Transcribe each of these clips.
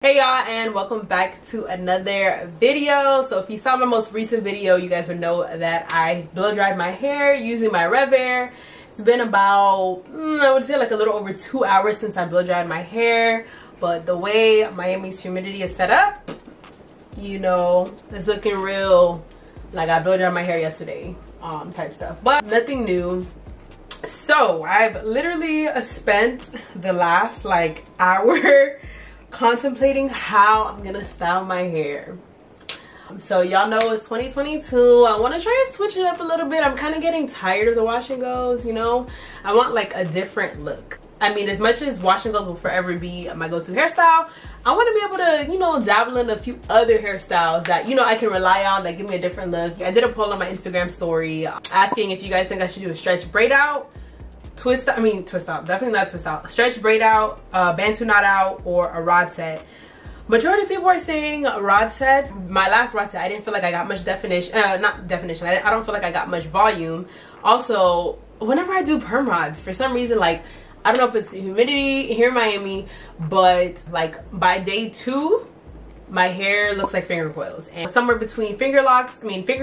Hey y'all, and welcome back to another video. So if you saw my most recent video, you guys would know that I blow dried my hair using my Rev Air. It's been about I would say like a little over 2 hours since I blow dried my hair, but the way Miami's humidity is set up, you know, it's looking real like I blow dried my hair yesterday type stuff, but nothing new. So I've literally spent the last like hour contemplating how I'm gonna style my hair. So y'all know it's 2022. I want to try and switch it up a little bit. I'm kind of getting tired of the wash and goes, you know. I want like a different look. I mean, as much as wash and goes will forever be my go-to hairstyle, I want to be able to, you know, dabble in a few other hairstyles that, you know, I can rely on that give me a different look. I did a poll on my Instagram story asking if you guys think I should do a stretch braid out, twist out, definitely not twist out, stretch braid out, Bantu knot out, or a rod set. Majority of people are saying rod set. My last rod set, I didn't feel like I got much definition, I don't feel like I got much volume. Also, whenever I do perm rods, for some reason, like, I don't know if it's humidity here in Miami, but like by day 2, my hair looks like finger coils, and somewhere between finger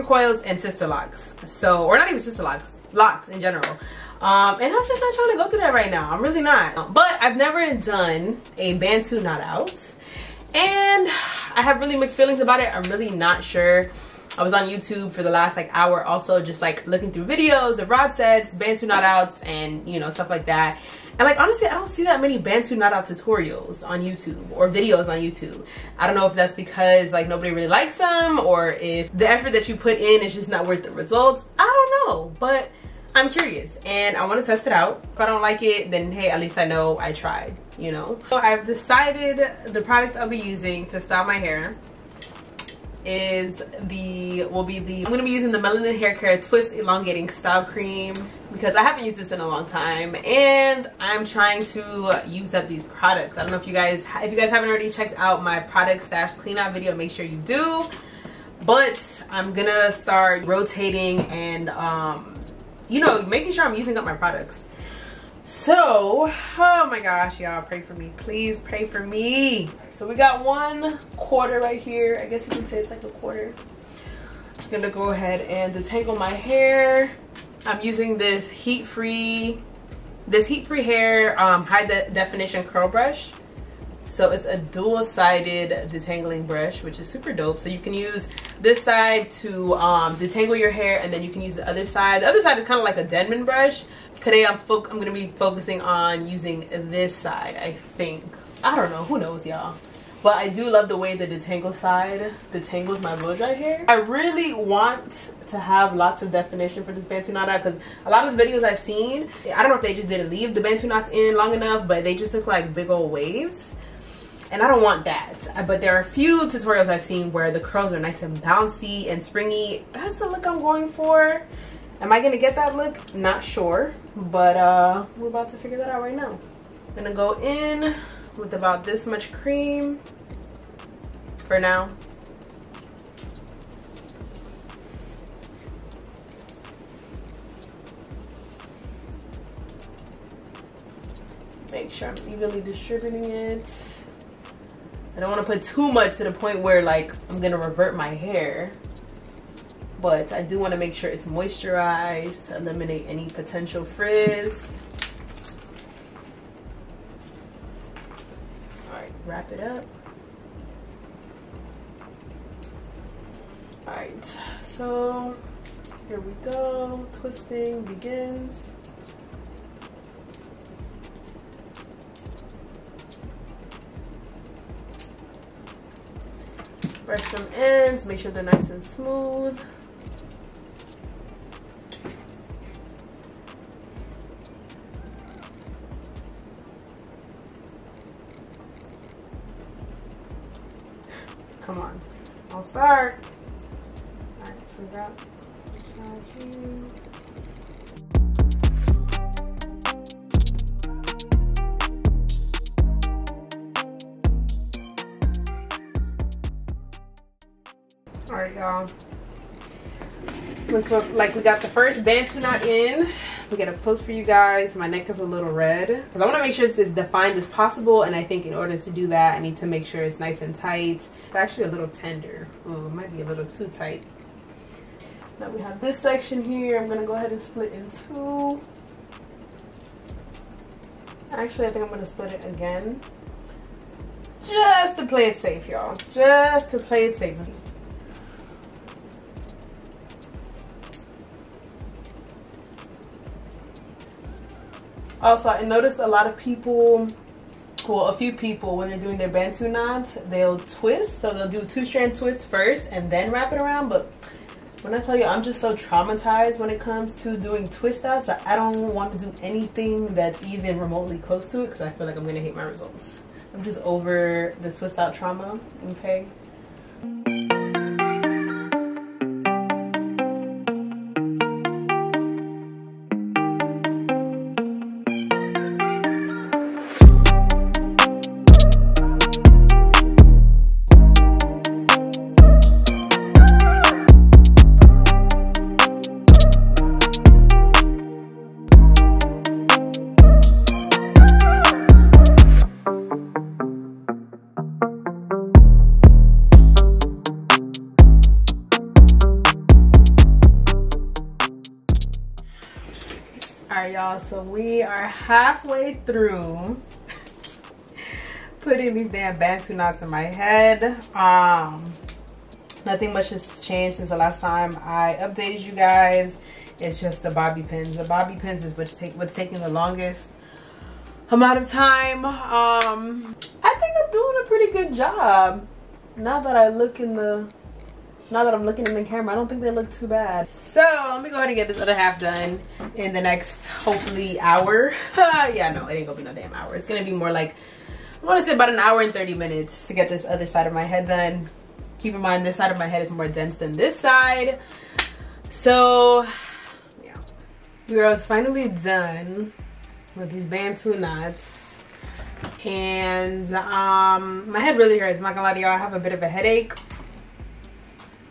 coils and sister locks. So, or not even sister locks, locks in general. And I'm just not trying to go through that right now. I'm really not. But I've never done a Bantu knot out, and I have really mixed feelings about it. I'm really not sure. I was on YouTube for the last like hour also, just like looking through videos of rod sets, Bantu knot outs, and you know, stuff like that. And like, honestly, I don't see that many Bantu knot out tutorials on YouTube or videos on YouTube. I don't know if that's because like nobody really likes them, or if the effort that you put in is just not worth the results. I don't know, but I'm curious and I want to test it out. If I don't like it, then hey, at least I know I tried, you know. So I've decided the product I'll be using to style my hair is I'm gonna be using the Melanin Hair Care Twist Elongating Style Cream, because I haven't used this in a long time and I'm trying to use up these products. I don't know if you guys haven't already checked out my product stash clean out video, make sure you do. But I'm gonna start rotating and you know, making sure I'm using up my products. So, oh my gosh, y'all, pray for me. Please pray for me. So we got 1/4 right here. I guess you can say it's like a quarter. I'm gonna go ahead and detangle my hair. I'm using this heat-free hair high definition curl brush. So it's a dual-sided detangling brush, which is super dope. So you can use this side to detangle your hair, and then you can use the other side. The other side is kind of like a Deadman brush. Today I'm gonna be focusing on using this side, I think. I don't know, who knows, y'all. But I do love the way the detangle side detangles my blow dry hair. I really want to have lots of definition for this Bantu knot out, because a lot of the videos I've seen, I don't know if they just didn't leave the Bantu knots in long enough, but they just look like big old waves. And I don't want that. But there are a few tutorials I've seen where the curls are nice and bouncy and springy. That's the look I'm going for. Am I gonna get that look? Not sure, but we're about to figure that out right now. I'm gonna go in with about this much cream for now. Make sure I'm evenly distributing it. I don't want to put too much to the point where like I'm gonna revert my hair, but I do want to make sure it's moisturized to eliminate any potential frizz. All right, wrap it up. All right, so here we go. Twisting begins. Brush some ends, make sure they're nice and smooth. Come on, I'll start. All right, so we got this side here. All right, y'all. So, like, we got the first Bantu knot in. We got a post for you guys. My neck is a little red because I want to make sure it's as defined as possible, and I think in order to do that I need to make sure it's nice and tight. It's actually a little tender. Ooh, it might be a little too tight. Now we have this section here. I'm gonna go ahead and split in two. Actually, I think I'm gonna split it again just to play it safe, y'all. Just to play it safe. Also, I noticed a lot of people, well, a few people, when they're doing their Bantu knots, they'll twist. So they'll do a 2-strand twist first and then wrap it around. But when I tell you, I'm just so traumatized when it comes to doing twist outs that I don't want to do anything that's even remotely close to it because I feel like I'm going to hate my results. I'm just over the twist out trauma, okay? Alright, y'all, so we are halfway through putting these damn Bantu knots in my head. Nothing much has changed since the last time I updated you guys. It's just the bobby pins. The bobby pins is what's taking the longest amount of time. I think I'm doing a pretty good job. Now that I'm looking in the camera, I don't think they look too bad. So let me go ahead and get this other half done in the next, hopefully, hour. Yeah, no, it ain't gonna be no damn hour. It's gonna be more like, I want to say about an hour and 30 minutes to get this other side of my head done. Keep in mind, this side of my head is more dense than this side. So yeah, we are finally done with these Bantu knots. And my head really hurts. I'm not gonna lie to y'all, I have a bit of a headache.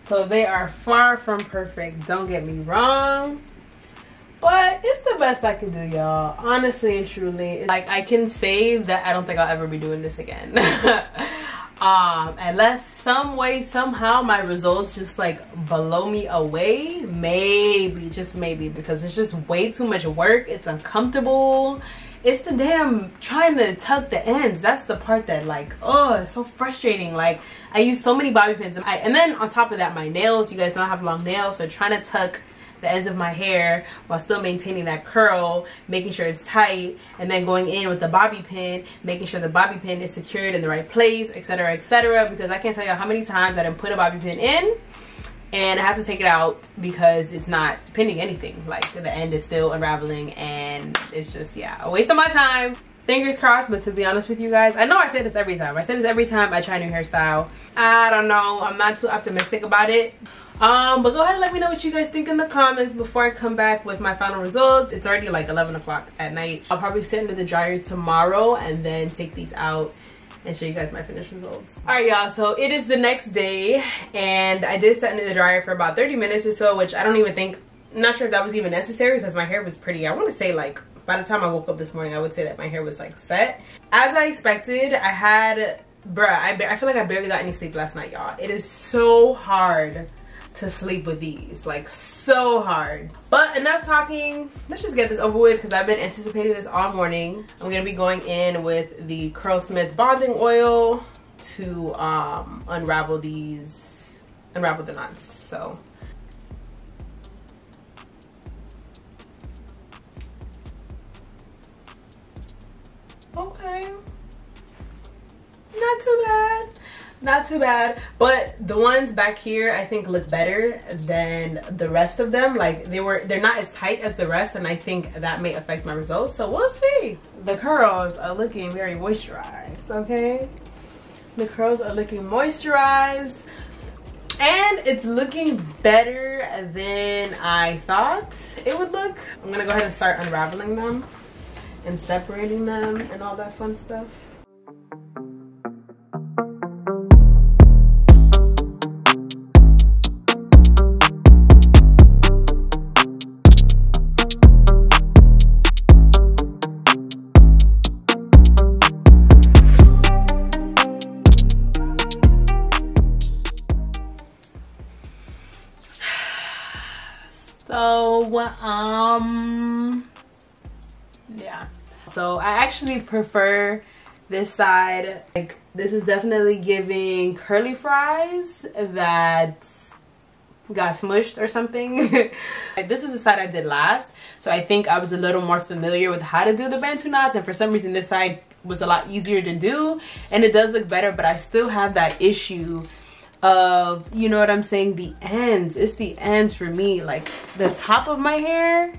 So they are far from perfect, don't get me wrong. But it's the best I can do, y'all. Honestly and truly. Like, I can say that I don't think I'll ever be doing this again. Unless some way, somehow, my results just like blow me away. Maybe, just maybe, because it's just way too much work. It's uncomfortable. It's the damn trying to tuck the ends. That's the part that, like, oh, it's so frustrating. Like, I use so many bobby pins. And then on top of that, my nails, you guys know I have long nails. So trying to tuck the ends of my hair while still maintaining that curl, making sure it's tight, and then going in with the bobby pin, making sure the bobby pin is secured in the right place, etc., etc. Because I can't tell you how many times I didn't put a bobby pin in and I have to take it out because it's not pinning anything. Like, the end is still unraveling, and it's just, yeah, a waste of my time. Fingers crossed. But to be honest with you guys, I know I say this every time. I say this every time I try a new hairstyle. I don't know, I'm not too optimistic about it. But go ahead and let me know what you guys think in the comments before I come back with my final results. It's already like 11 o'clock at night. I'll probably sit into the dryer tomorrow and then take these out and show you guys my finished results. All right, y'all, so it is the next day, and I did set into the dryer for about 30 minutes or so, which I don't even think, not sure if that was even necessary because my hair was pretty, I want to say, like, by the time I woke up this morning, I would say that my hair was like set. As I expected, I had, bruh, I feel like I barely got any sleep last night, y'all. It is so hard to sleep with these, like, so hard. But enough talking, let's just get this over with because I've been anticipating this all morning. I'm gonna be going in with the Curlsmith bonding oil to unravel the knots. So okay, not too bad. Not too bad, but the ones back here I think look better than the rest of them. Like, they're not as tight as the rest, and I think that may affect my results, so we'll see. The curls are looking very moisturized, okay? The curls are looking moisturized, and it's looking better than I thought it would look. I'm gonna go ahead and start unraveling them and separating them and all that fun stuff. So yeah, so I actually prefer this side. Like, this is definitely giving curly fries that got smushed or something. This is the side I did last, so I think I was a little more familiar with how to do the Bantu knots, and for some reason this side was a lot easier to do, and it does look better, but I still have that issue of, you know what I'm saying, the ends. It's the ends for me. Like, the top of my hair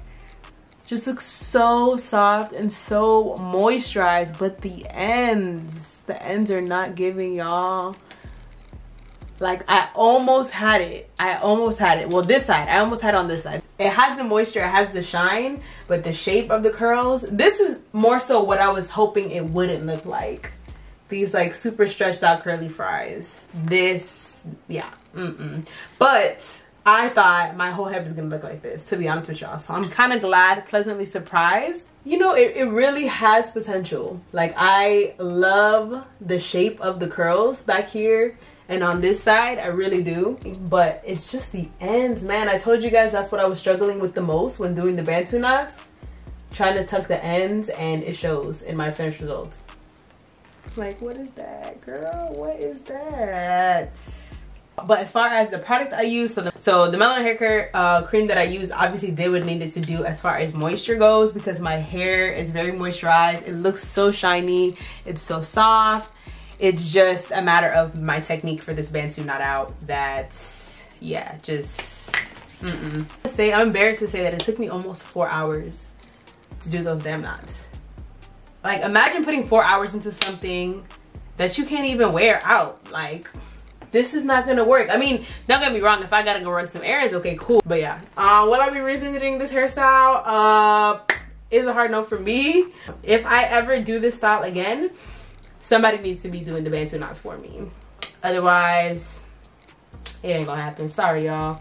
just looks so soft and so moisturized, but the ends are not giving, y'all. Like, I almost had it. Well, this side, I almost had it on this side. It has the moisture, it has the shine, but the shape of the curls, this is more so what I was hoping it wouldn't look like. These like super stretched out curly fries. This, yeah, But I thought my whole head was gonna look like this, to be honest with y'all. So I'm kind of glad, pleasantly surprised. You know, it really has potential. Like, I love the shape of the curls back here and on this side, I really do. But it's just the ends, man. I told you guys that's what I was struggling with the most when doing the Bantu knots. Trying to tuck the ends, and it shows in my finished result. Like, what is that, girl? What is that? But as far as the product I use, so the Melon Hair Care cream that I use obviously did what it needed to do as far as moisture goes, because my hair is very moisturized. It looks so shiny. It's so soft. It's just a matter of my technique for this Bantu knot out that, yeah, just, I'm embarrassed to say that it took me almost 4 hours to do those damn knots. Like, imagine putting 4 hours into something that you can't even wear out. Like, this is not gonna work. I mean, don't get me wrong, if I gotta go run some errands, okay, cool. But yeah, will I be revisiting this hairstyle? Is a hard no for me. If I ever do this style again, somebody needs to be doing the Bantu knots for me. Otherwise, it ain't gonna happen. Sorry, y'all.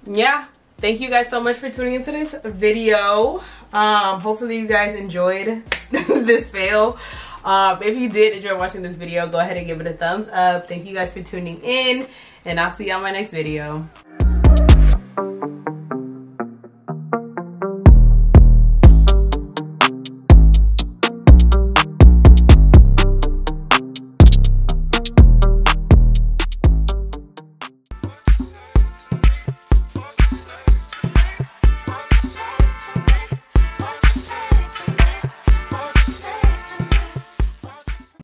Yeah, thank you guys so much for tuning into this video. Hopefully you guys enjoyed this fail. If you did enjoy watching this video, go ahead and give it a thumbs up. Thank you guys for tuning in, and I'll see you on my next video.